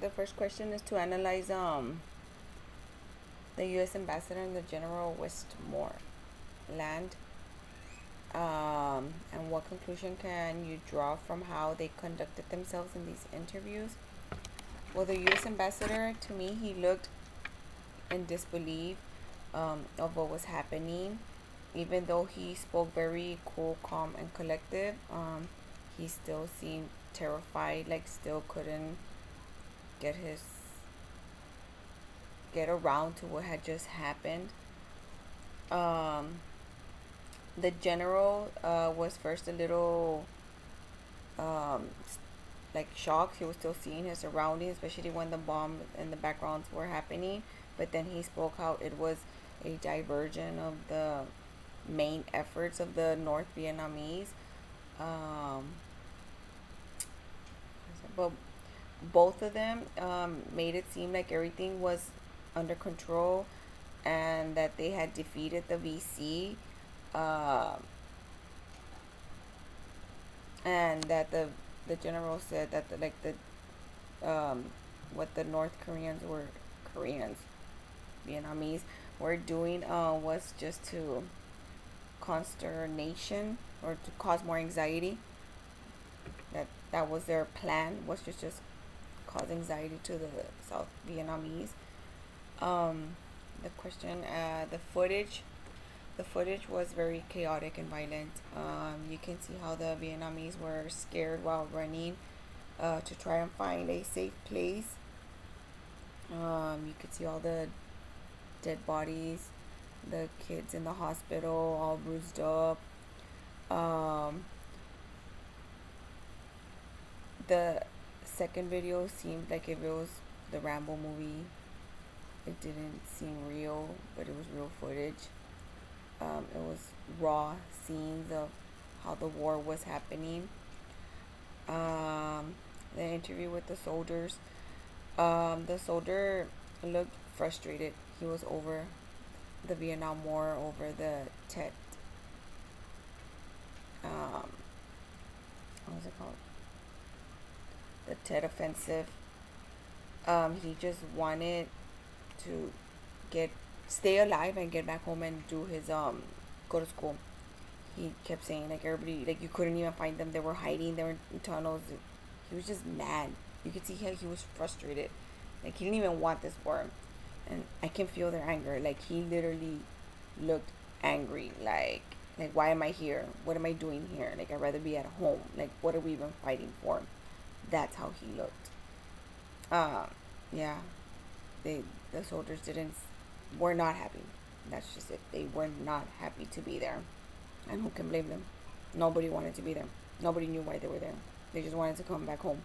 the first question is to analyze the U.S. ambassador and the General Westmoreland. And what conclusion can you draw from how they conducted themselves in these interviews? Well, the U.S. ambassador, to me, he looked in disbelief of what was happening. Even though he spoke very cool, calm, and collective, he still seemed terrified, like still couldn't get his get around to what had just happened. Um, the general was first a little um, like shocked. He was still seeing his surroundings, especially when the bomb and the backgrounds were happening. But then he spoke how it was a diversion of the main efforts of the North Vietnamese. Um, but both of them made it seem like everything was under control and that they had defeated the VC, uh, and that the general said that the what the North Koreans, Vietnamese were doing was just to consternation or to cause more anxiety. That was their plan, was just cause anxiety to the South Vietnamese. Um, the question, the footage was very chaotic and violent. You can see how the Vietnamese were scared while running to try and find a safe place. You could see all the dead bodies, the kids in the hospital, all bruised up. Um, the second video seemed like if it was the Rambo movie. It didn't seem real, but it was real footage. It was raw scenes of how the war was happening. Um, the interview with the soldiers. The soldier looked frustrated. He was over the Vietnam War, over the Tet. Um, what was it called? The Tet Offensive. He just wanted to get stay alive and get back home and do his go to school. He kept saying like everybody like you couldn't even find them. They were hiding. They were in tunnels. He was just mad. You could see how he was frustrated. Like he didn't even want this war, and I can feel their anger. Like he literally looked angry. Like why am I here? What am I doing here? Like I'd rather be at home. Like what are we even fighting for? That's how he looked. Uh, yeah. They the soldiers didn't were not happy. That's just it. They were not happy to be there. And who can blame them? Nobody wanted to be there. Nobody knew why they were there. They just wanted to come back home.